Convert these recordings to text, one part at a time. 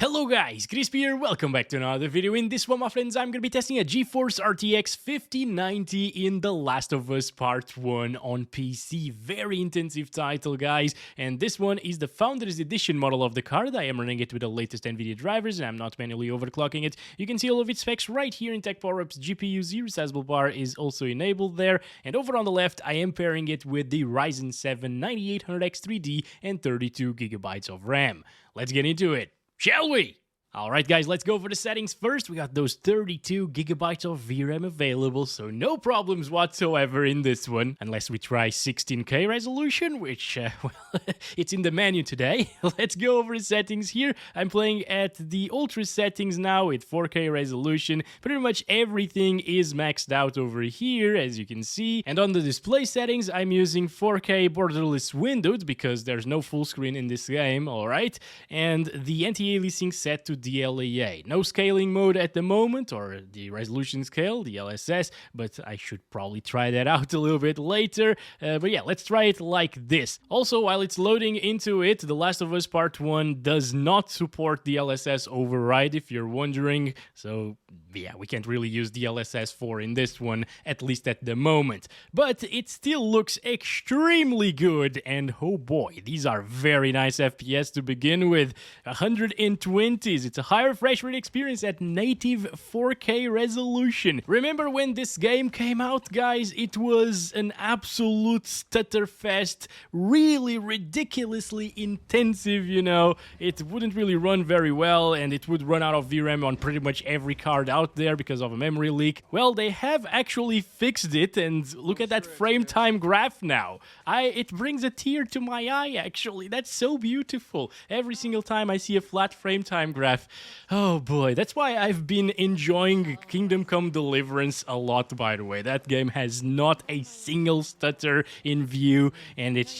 Hello guys, Crispy here, welcome back to another video. In this one, my friends, I'm gonna be testing a GeForce RTX 5090 in The Last of Us Part 1 on PC. Very intensive title, guys, and this one is the Founders Edition model of the card. I am running it with the latest Nvidia drivers, and I'm not manually overclocking it. You can see all of its specs right here in Tech Power-Up's GPU. Resizable bar is also enabled there, and over on the left, I am pairing it with the Ryzen 7 9800X 3D and 32GB of RAM. Let's get into it. Shall we? Alright guys, let's go for the settings first. We got those 32GB of VRAM available, so no problems whatsoever in this one. Unless we try 16K resolution, which, well, it's in the menu today. Let's go over the settings here. I'm playing at the Ultra settings now with 4K resolution. Pretty much everything is maxed out over here, as you can see. And on the display settings, I'm using 4K borderless windowed because there's no full screen in this game, alright? And the anti-aliasing set to DLAA. No scaling mode at the moment, or the resolution scale, DLSS, but I should probably try that out a little bit later. But yeah, let's try it like this. Also, while it's loading into it, The Last of Us Part 1 does not support DLSS override, if you're wondering. So yeah, we can't really use DLSS 4 in this one, at least at the moment. But it still looks extremely good, and oh boy, these are very nice FPS to begin with. 120s, it's a high refresh rate experience at native 4K resolution. Remember when this game came out, guys? It was an absolute stutterfest, really ridiculously intensive, you know. It wouldn't really run very well, and it would run out of VRAM on pretty much every card out there because of a memory leak. Well, they have actually fixed it, and look at that frame time graph now. It brings a tear to my eye, actually. That's so beautiful. Every single time I see a flat frame time graph. Oh boy, that's why I've been enjoying Kingdom Come Deliverance a lot, by the way. That game has not a single stutter in view, and it's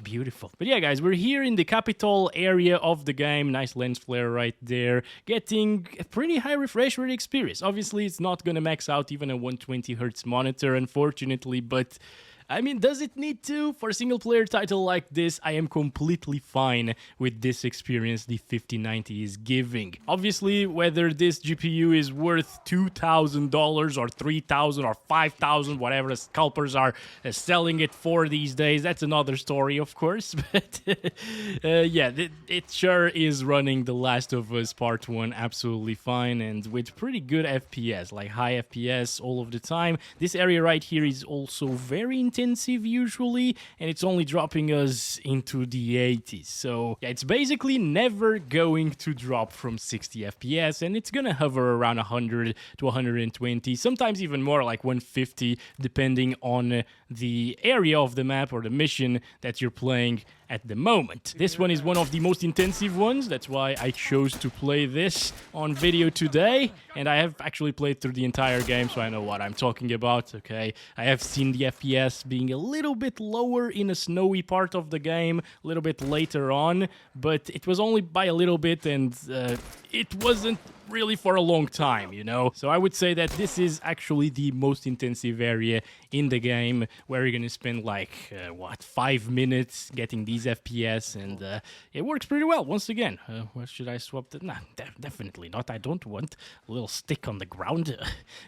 beautiful. But yeah, guys, we're here in the capital area of the game. Nice lens flare right there. Getting a pretty high refresh rate experience. Obviously, it's not gonna max out even a 120Hz monitor, unfortunately, but I mean, does it need to? For a single-player title like this, I am completely fine with this experience the 5090 is giving. Obviously, whether this GPU is worth $2,000 or $3,000 or $5,000, whatever the scalpers are selling it for these days, that's another story, of course. But yeah, it sure is running The Last of Us Part 1 absolutely fine, and with pretty good FPS, like high FPS all of the time. This area right here is also very intensive usually, and it's only dropping us into the 80s. So yeah, it's basically never going to drop from 60 FPS, and it's gonna hover around 100 to 120, sometimes even more, like 150, depending on the area of the map or the mission that you're playing at the moment. This one is one of the most intensive ones. That's why I chose to play this on video today, and I have actually played through the entire game, so I know what I'm talking about, okay? I have seen the FPS being a little bit lower in a snowy part of the game, a little bit later on, but it was only by a little bit, and it wasn't really for a long time, you know? So I would say that this is actually the most intensive area in the game, where you're gonna spend like, 5 minutes getting these FPS, and it works pretty well. Once again, what should I swap the... Nah, definitely not. I don't want a little stick on the ground.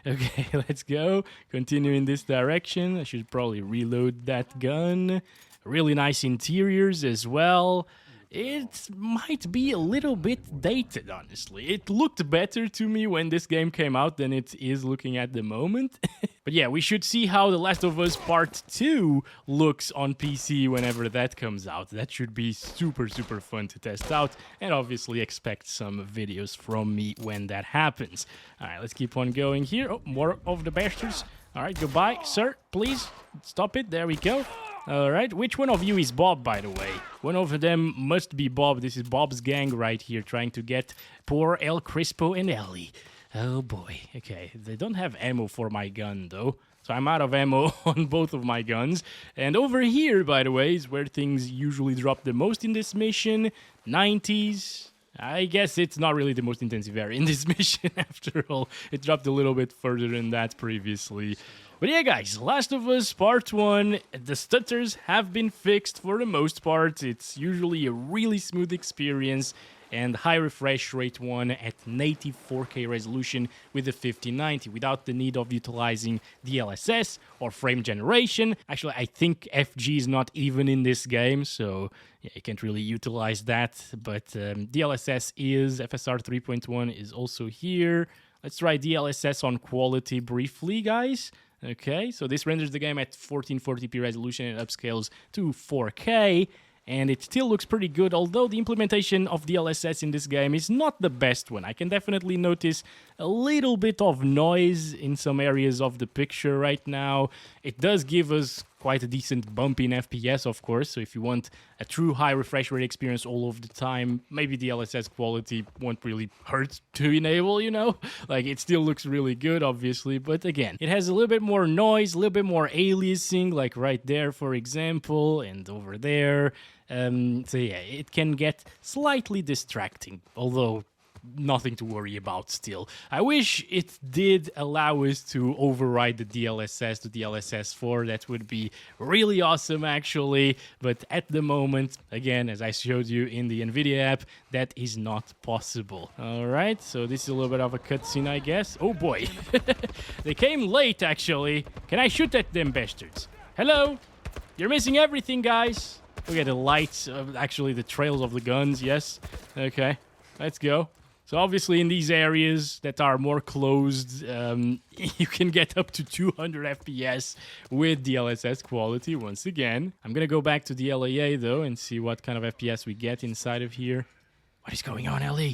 Okay, let's go. Continue in this direction. I should probably reload that gun. Really nice interiors as well. It might be a little bit dated, honestly. It looked better to me when this game came out than it is looking at the moment. But yeah, we should see how The Last of Us Part 2 looks on PC whenever that comes out. That should be super, super fun to test out, and obviously expect some videos from me when that happens. Alright, let's keep on going here. Oh, more of the bastards. Alright, goodbye, sir. Please, stop it. There we go. Alright, which one of you is Bob, by the way? One of them must be Bob. This is Bob's gang right here, trying to get poor El Crispo and Ellie. Oh boy, okay, they don't have ammo for my gun, though. So I'm out of ammo on both of my guns. And over here, by the way, is where things usually drop the most in this mission. 90s. I guess it's not really the most intensive area in this mission, after all. It dropped a little bit further than that previously. But yeah, guys, Last of Us Part 1, the stutters have been fixed for the most part. It's usually a really smooth experience. and high refresh rate one at native 4K resolution with the 5090 without the need of utilizing DLSS or frame generation. Actually, I think FG is not even in this game, so yeah, you can't really utilize that, but DLSS is, FSR 3.1 is also here. Let's try DLSS on quality briefly, guys. Okay, so this renders the game at 1440p resolution and upscales to 4K, and it still looks pretty good, although the implementation of DLSS in this game is not the best one. I can definitely notice a little bit of noise in some areas of the picture right now. It does give us quite a decent bump in FPS, of course, so if you want a true high refresh rate experience all of the time, maybe DLSS quality won't really hurt to enable, you know? Like, it still looks really good, obviously, but again, it has a little bit more noise, a little bit more aliasing, like right there, for example, and over there. So yeah, it can get slightly distracting, although nothing to worry about still. I wish it did allow us to override the DLSS to DLSS 4. That would be really awesome, actually. But at the moment, again, as I showed you in the Nvidia app, that is not possible. All right, so this is a little bit of a cutscene, I guess. Oh boy, they came late, actually. Can I shoot at them bastards? Hello? You're missing everything, guys. Look at the lights, actually the trails of the guns, yes. Okay, let's go. So obviously in these areas that are more closed, you can get up to 200 FPS with DLSS quality once again. I'm going to go back to the LAA though and see what kind of FPS we get inside of here. What is going on, LA?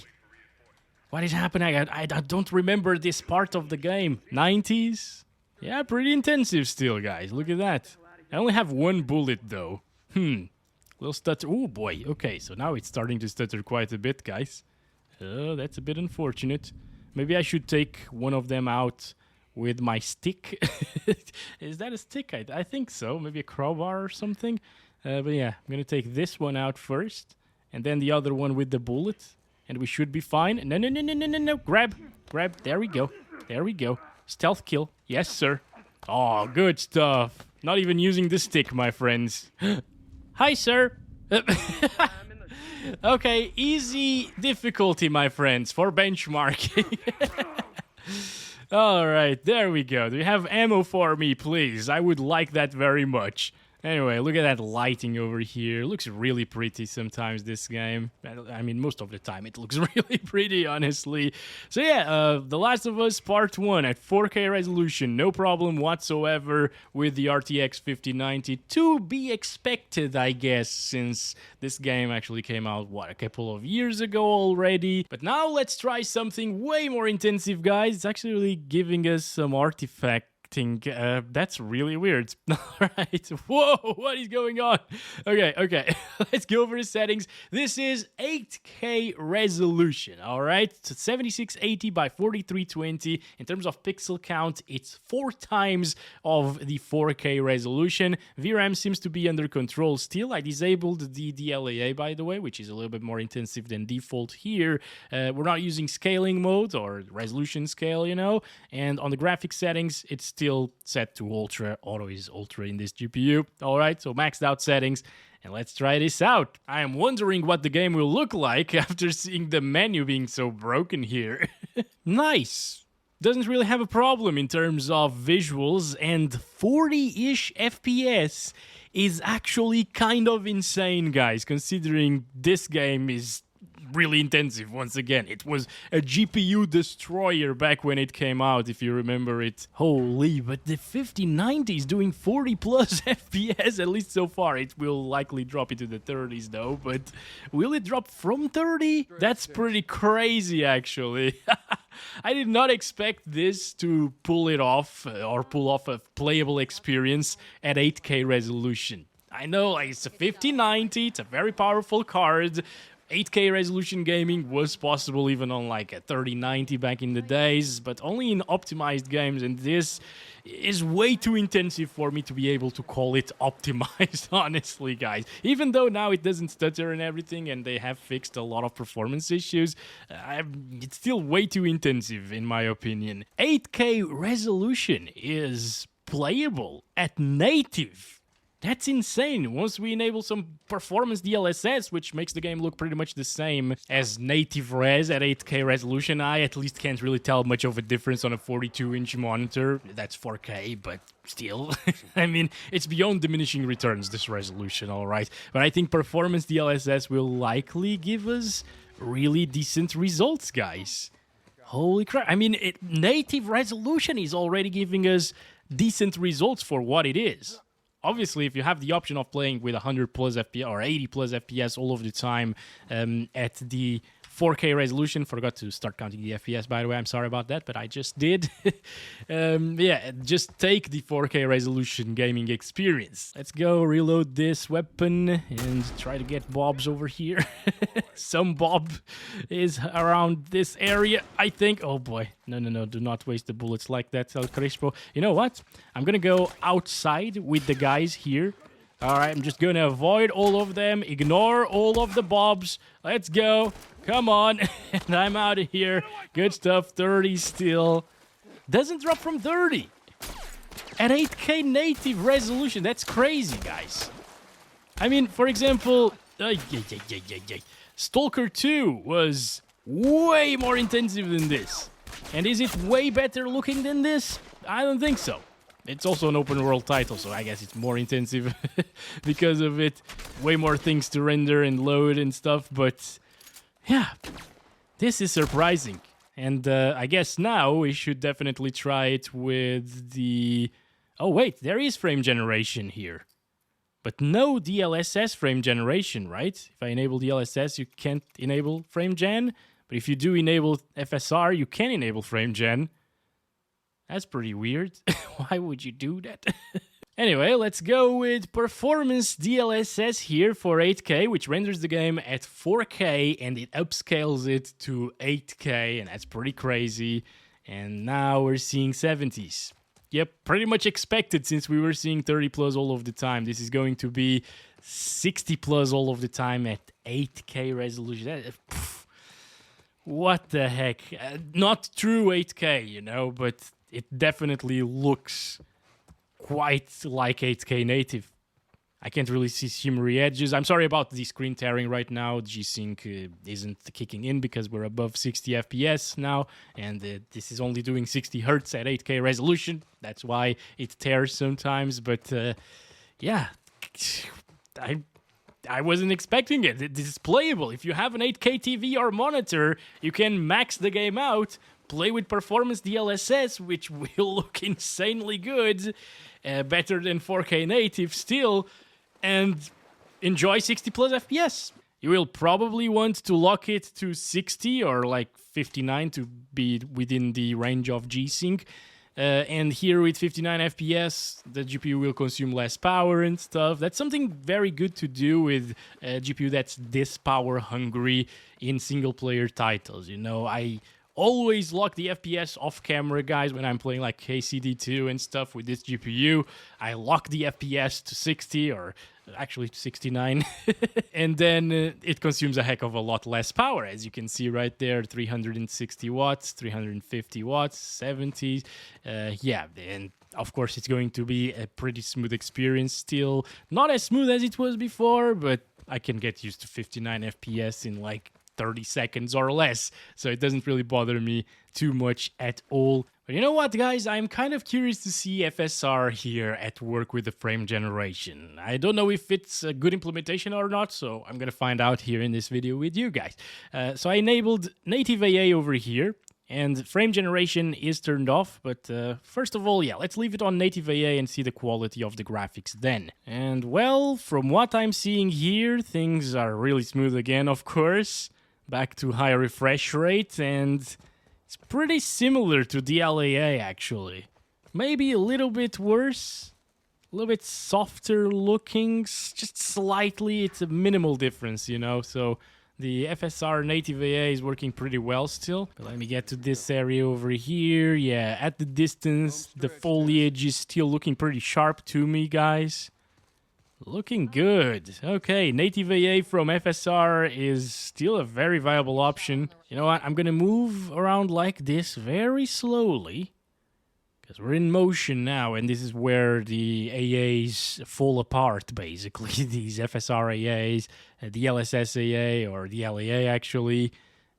What is happening? I don't remember this part of the game. 90s? Yeah, pretty intensive still, guys. Look at that. I only have one bullet though. Little stutter. Oh boy. Okay, so now it's starting to stutter quite a bit, guys. Oh, that's a bit unfortunate. Maybe I should take one of them out with my stick. Is that a stick? I think so. Maybe a crowbar or something. But yeah, I'm going to take this one out first. And then the other one with the bullet. And we should be fine. No. Grab. There we go. Stealth kill. Yes, sir. Oh, good stuff. Not even using the stick, my friends. Hi, sir. Okay, easy difficulty, my friends, for benchmarking. All right, there we go. Do you have ammo for me, please? I would like that very much. Anyway, look at that lighting over here. Looks really pretty sometimes, this game. I mean, most of the time it looks really pretty, honestly. So yeah, The Last of Us Part 1 at 4K resolution. No problem whatsoever with the RTX 5090. To be expected, I guess, since this game actually came out, what, a couple of years ago already. But now let's try something way more intensive, guys. It's actually giving us some artifact. That's really weird. All right. Whoa, what is going on? Okay. Let's go over the settings. This is 8K resolution. All right. So 7680 by 4320. In terms of pixel count, it's 4 times of the 4K resolution. VRAM seems to be under control still. I disabled the DLAA, by the way, which is a little bit more intensive than default here. We're not using scaling mode or resolution scale, you know. And on the graphics settings, it's still set to ultra. Auto is ultra in this GPU. All right, so maxed out settings, and let's try this out. I am wondering what the game will look like after seeing the menu being so broken here. Nice. Doesn't really have a problem in terms of visuals, and 40-ish FPS is actually kind of insane, guys, considering this game is really intensive. Once again, it was a GPU destroyer back when it came out, if you remember it. Holy, but the 5090 is doing 40 plus FPS, at least so far. It will likely drop into the 30s though, but will it drop from 30? That's pretty crazy, actually. I did not expect this to pull it off, or pull off a playable experience at 8K resolution. I know, like, it's a 5090, it's a very powerful card. 8K resolution gaming was possible even on like a 3090 back in the days, but only in optimized games, and this is way too intensive for me to be able to call it optimized, honestly, guys. Even though now it doesn't stutter and everything, and they have fixed a lot of performance issues, it's still way too intensive, in my opinion. 8K resolution is playable at native. That's insane. Once we enable some performance DLSS, which makes the game look pretty much the same as native res at 8K resolution, I at least can't really tell much of a difference on a 42-inch monitor. That's 4K, but still, I mean, it's beyond diminishing returns, this resolution, all right? But I think performance DLSS will likely give us really decent results, guys. Holy crap. I mean, native resolution is already giving us decent results for what it is. Obviously, if you have the option of playing with 100 plus FPS or 80 plus FPS all of the time at the 4K resolution, forgot to start counting the FPS, by the way, I'm sorry about that, but I just did. Yeah, just take the 4K resolution gaming experience. Let's go reload this weapon and try to get Bobs over here. Some Bob is around this area, I think. Oh boy, no, do not waste the bullets like that, El Crispo. You know what? I'm gonna go outside with the guys here. Alright, I'm just gonna avoid all of them, ignore all of the Bobs. Let's go. Come on. And I'm out of here. Good stuff. 30 still. Doesn't drop from 30. At 8K native resolution. That's crazy, guys. I mean, for example, Stalker 2 was way more intensive than this. And is it way better looking than this? I don't think so. It's also an open world title, so I guess it's more intensive because of it. Way more things to render and load and stuff, but yeah, this is surprising. And I guess now we should definitely try it with the... Oh wait, there is frame generation here. But no DLSS frame generation, right? If I enable DLSS, you can't enable frame gen. But if you do enable FSR, you can enable frame gen. That's pretty weird. Why would you do that? Anyway, let's go with performance DLSS here for 8K, which renders the game at 4K and it upscales it to 8K, and that's pretty crazy. And now we're seeing 70s. Yep, pretty much expected since we were seeing 30 plus all of the time. This is going to be 60 plus all of the time at 8K resolution. What the heck? Not true 8K, you know, but it definitely looks quite like 8K native. I can't really see shimmery edges. I'm sorry about the screen tearing right now. G-Sync isn't kicking in because we're above 60 FPS now, and this is only doing 60 Hertz at 8K resolution. That's why it tears sometimes, but yeah, I wasn't expecting it. This is playable. If you have an 8K TV or monitor, you can max the game out, play with performance DLSS, which will look insanely good, better than 4K native still, and enjoy 60 plus FPS. You will probably want to lock it to 60 or like 59 to be within the range of G-Sync. And here with 59 FPS, the GPU will consume less power and stuff. That's something very good to do with a GPU that's this power hungry in single player titles. You know, I always lock the FPS off camera, guys, when I'm playing like KCD2 and stuff with this GPU. I lock the FPS to 60 or actually 69 and then it consumes a heck of a lot less power, as you can see right there. 360 watts, 350 watts, 70. Yeah, and of course it's going to be a pretty smooth experience still. Not as smooth as it was before, but I can get used to 59 FPS in like 30 seconds or less, so it doesn't really bother me too much at all. But you know what, guys? I'm kind of curious to see FSR here at work with the frame generation. I don't know if it's a good implementation or not, so I'm gonna find out here in this video with you guys. So I enabled native AA over here, and frame generation is turned off, but first of all, yeah, let's leave it on native AA and see the quality of the graphics then. And well, from what I'm seeing here, things are really smooth again, of course. Back to high refresh rate, and it's pretty similar to DLAA actually. Maybe a little bit worse, a little bit softer looking, just slightly. It's a minimal difference, you know, so the FSR Native AA is working pretty well still. But let me get to this area over here. Yeah, at the distance, the foliage is still looking pretty sharp to me, guys. Looking good. Okay, native AA from FSR is still a very viable option. You know what? I'm gonna move around like this very slowly, because we're in motion now, and this is where the AAs fall apart, basically. These FSR AAs, DLSS AA, or the LAA actually.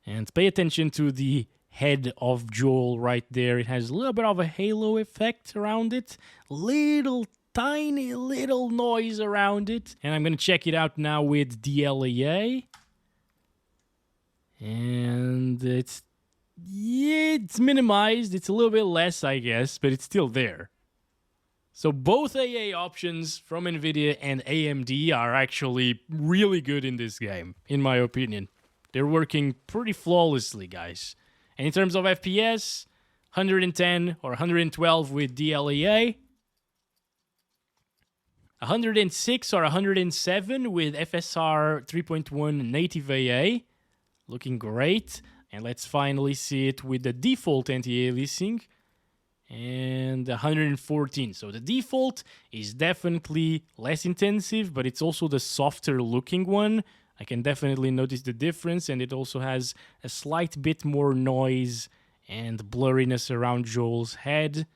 And pay attention to the head of Joel right there. It has a little bit of a halo effect around it. Tiny little noise around it. And I'm going to check it out now with DLAA. And it's minimized. It's a little bit less, I guess, but it's still there. So both AA options from Nvidia and AMD are actually really good in this game, in my opinion. They're working pretty flawlessly, guys. And in terms of FPS, 110 or 112 with DLAA, 106 or 107 with FSR 3.1 Native AA. Looking great. And let's finally see it with the default anti-aliasing. And 114. So the default is definitely less intensive, but it's also the softer looking one. I can definitely notice the difference, and it also has a slight bit more noise and blurriness around Joel's head.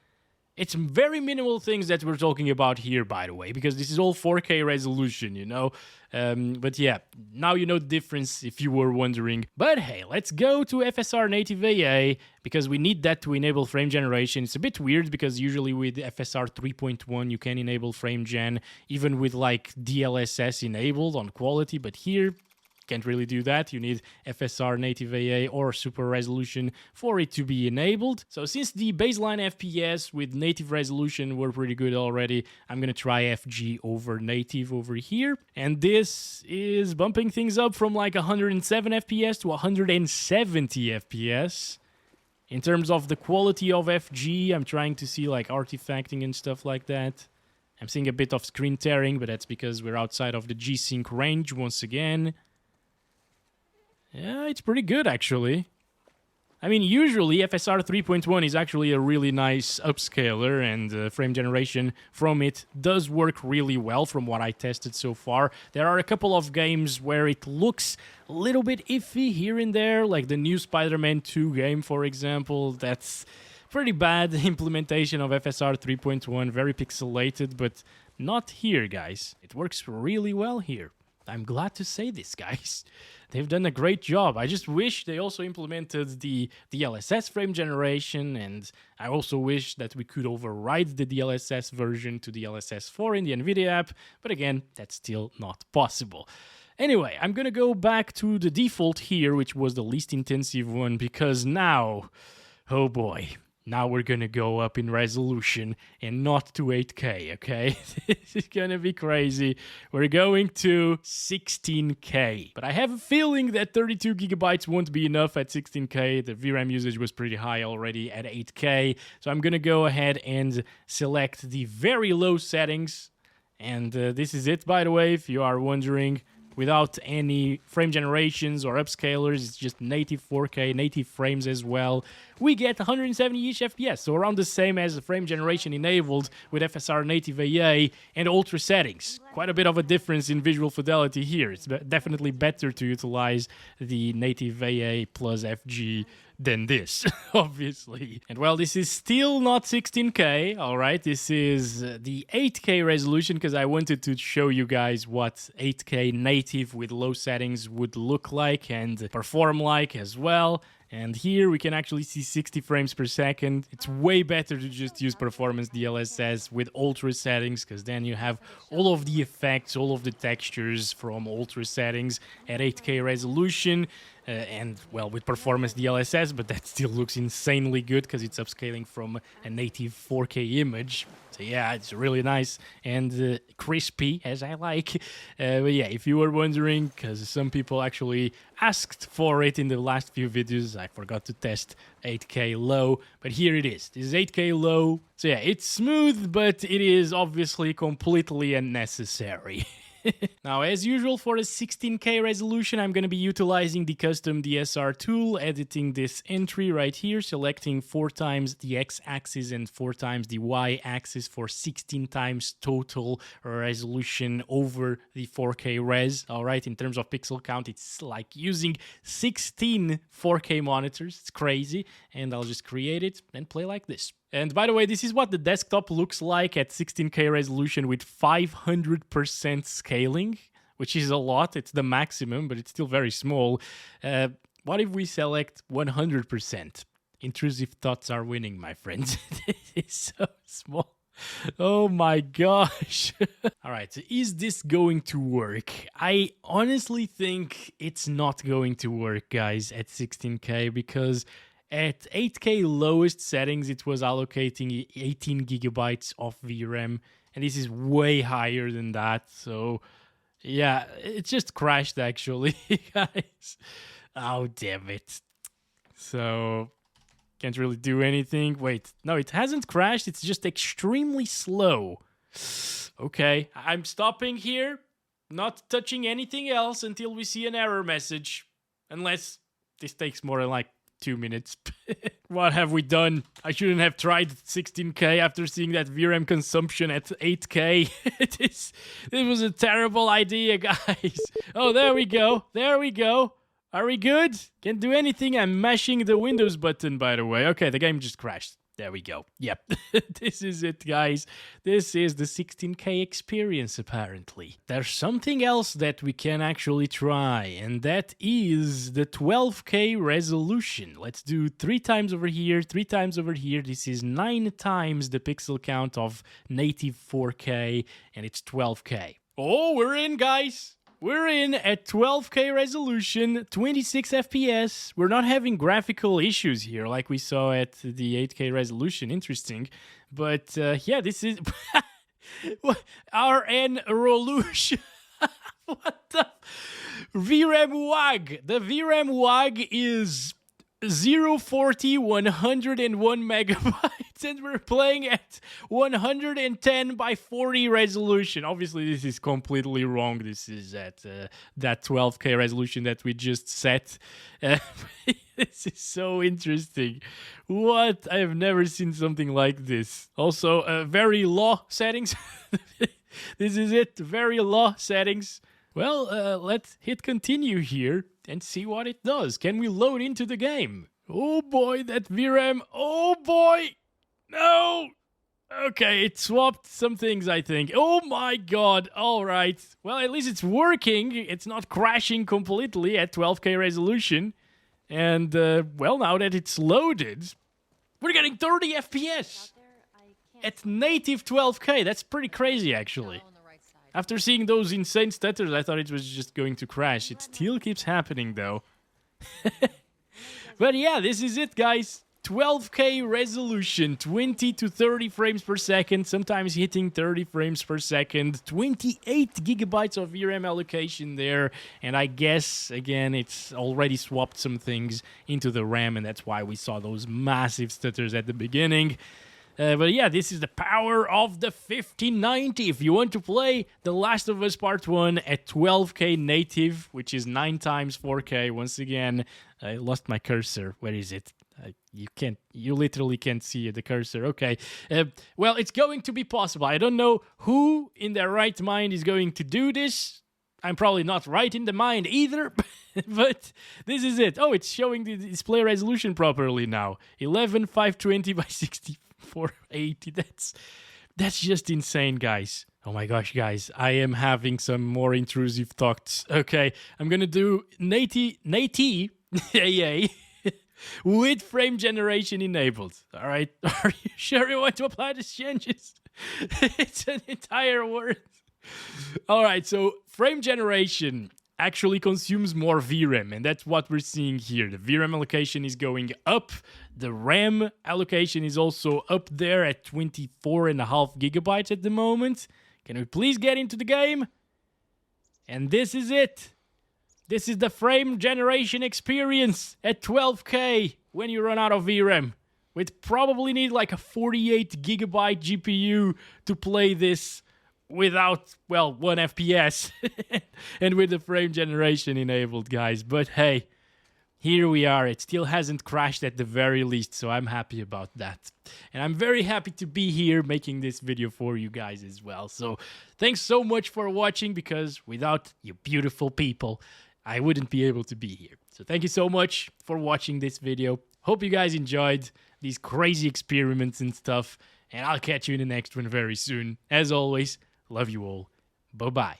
It's very minimal things that we're talking about here, by the way, because this is all 4K resolution, you know? But yeah, now you know the difference if you were wondering. But hey, let's go to FSR Native AA, because we need that to enable frame generation. It's a bit weird, because usually with FSR 3.1 you can enable frame gen, even with like DLSS enabled on quality, but here can't really do that. You need FSR Native AA or super resolution for it to be enabled. So since the baseline FPS with native resolution were pretty good already, I'm gonna try FG over native over here. And this is bumping things up from like 107 FPS to 170 FPS. In terms of the quality of FG, I'm trying to see like artifacting and stuff like that. I'm seeing a bit of screen tearing, but that's because we're outside of the G-Sync range once again. Yeah, it's pretty good, actually. I mean, usually FSR 3.1 is actually a really nice upscaler, and frame generation from it does work really well from what I tested so far. There are a couple of games where it looks a little bit iffy here and there, like the new Spider-Man 2 game, for example. That's pretty bad implementation of FSR 3.1, very pixelated, but not here, guys. It works really well here. I'm glad to say this, guys. They've done a great job. I just wish they also implemented the DLSS frame generation, and I also wish that we could override the DLSS version to DLSS 4 in the Nvidia app, but again, that's still not possible. Anyway, I'm gonna go back to the default here, which was the least intensive one, because now, oh boy, now we're gonna go up in resolution and not to 8K, okay? This is gonna be crazy. We're going to 16K. But I have a feeling that 32 gigabytes won't be enough at 16K. The VRAM usage was pretty high already at 8K. So I'm gonna go ahead and select the very low settings. And this is it, by the way, if you are wondering. Without any frame generations or upscalers, it's just native 4K, native frames as well. We get 170-ish FPS, so around the same as the frame generation enabled with FSR Native AA and Ultra settings. Quite a bit of a difference in visual fidelity here. It's definitely better to utilize the native AA plus FG than this, obviously. And well, this is still not 16K, alright? This is the 8K resolution, because I wanted to show you guys what 8K native with low settings would look like and perform like as well. And here we can actually see 60 frames per second. It's way better to just use performance DLSS with ultra settings, because then you have all of the effects, all of the textures from ultra settings at 8K resolution. And well, with performance DLSS, but that still looks insanely good because it's upscaling from a native 4K image. So yeah, it's really nice and crispy, as I like. But yeah, if you were wondering, because some people actually asked for it in the last few videos, I forgot to test 8K low, but here it is. This is 8K low. So yeah, it's smooth, but it is obviously completely unnecessary. Now, as usual for a 16K resolution, I'm going to be utilizing the custom DSR tool, editing this entry right here, selecting 4 times the X-axis and 4 times the Y-axis for 16 times total resolution over the 4K res. All right, in terms of pixel count, it's like using 16 4K monitors. It's crazy. And I'll just create it and play like this. And by the way, this is what the desktop looks like at 16K resolution with 500% scaling, which is a lot. It's the maximum, but it's still very small. What if we select 100%? Intrusive thoughts are winning, my friends. This is so small. Oh my gosh. All right, so is this going to work? I honestly think it's not going to work, guys, at 16K, because at 8K lowest settings, it was allocating 18 gigabytes of VRAM, and this is way higher than that. So yeah, it just crashed actually, guys. Oh, damn it. So can't really do anything. Wait, no, it hasn't crashed. It's just extremely slow. Okay, I'm stopping here. Not touching anything else until we see an error message. Unless this takes more than like 2 minutes. What have we done? I shouldn't have tried 16K after seeing that VRAM consumption at 8K. This was a terrible idea, guys. Oh, there we go. There we go. Are we good? Can't do anything. I'm mashing the Windows button, by the way. Okay, the game just crashed. There we go. Yep. This is it, guys. This is the 16K experience, apparently. There's something else that we can actually try, and that is the 12K resolution. Let's do 3 times over here, 3 times over here. This is 9 times the pixel count of native 4K, and it's 12K. Oh, we're in, guys. We're in at 12K resolution, 26 FPS. We're not having graphical issues here like we saw at the 8K resolution. Interesting. But yeah, this is RN Rolution. What the? VRAM WAG. The VRAM WAG is 040 101 megabytes, and we're playing at 110 by 40 resolution. Obviously, this is completely wrong. This is at that 12K resolution that we just set. This is so interesting. What? I have never seen something like this. Also, very low settings. This is it. Very low settings. Well, let's hit continue here and see what it does. Can we load into the game? Oh boy, that VRAM. Oh boy. No. Okay, it swapped some things, I think. Oh my god. All right. Well, at least it's working. It's not crashing completely at 12K resolution. And, well, now that it's loaded, we're getting 30 FPS at native 12K. That's pretty crazy, actually. After seeing those insane stutters, I thought it was just going to crash. It still keeps happening, though. But yeah, this is it, guys. 12K resolution, 20 to 30 frames per second, sometimes hitting 30 frames per second, 28 gigabytes of VRAM allocation there, and I guess, again, it's already swapped some things into the RAM, and that's why we saw those massive stutters at the beginning. But yeah, this is the power of the 5090. If you want to play The Last of Us Part 1 at 12K native, which is 9 times 4K, once again, I lost my cursor. Where is it? You literally can't see the cursor. Okay. Well, it's going to be possible. I don't know who in their right mind is going to do this. I'm probably not right in the mind either, but this is it. Oh, it's showing the display resolution properly now. 11520 by 6480. That's just insane, guys. Oh my gosh, guys. I am having some more intrusive thoughts. Okay, I'm gonna do native AA with frame generation enabled. All right, are you sure you want to apply these changes? It's an entire word. All right, so frame generation actually consumes more VRAM, and that's what we're seeing here. The VRAM allocation is going up. The RAM allocation is also up there at 24.5 gigabytes at the moment. Can we please get into the game? And this is it. This is the frame generation experience at 12K when you run out of VRAM. We'd probably need like a 48 gigabyte GPU to play this without, well, 1 FPS and with the frame generation enabled, guys. But hey, here we are. It still hasn't crashed at the very least, so I'm happy about that. And I'm very happy to be here making this video for you guys as well. So thanks so much for watching, because without you beautiful people, I wouldn't be able to be here. So thank you so much for watching this video. Hope you guys enjoyed. these crazy experiments and stuff. And I'll catch you in the next one very soon. As always, love you all. Bye-bye.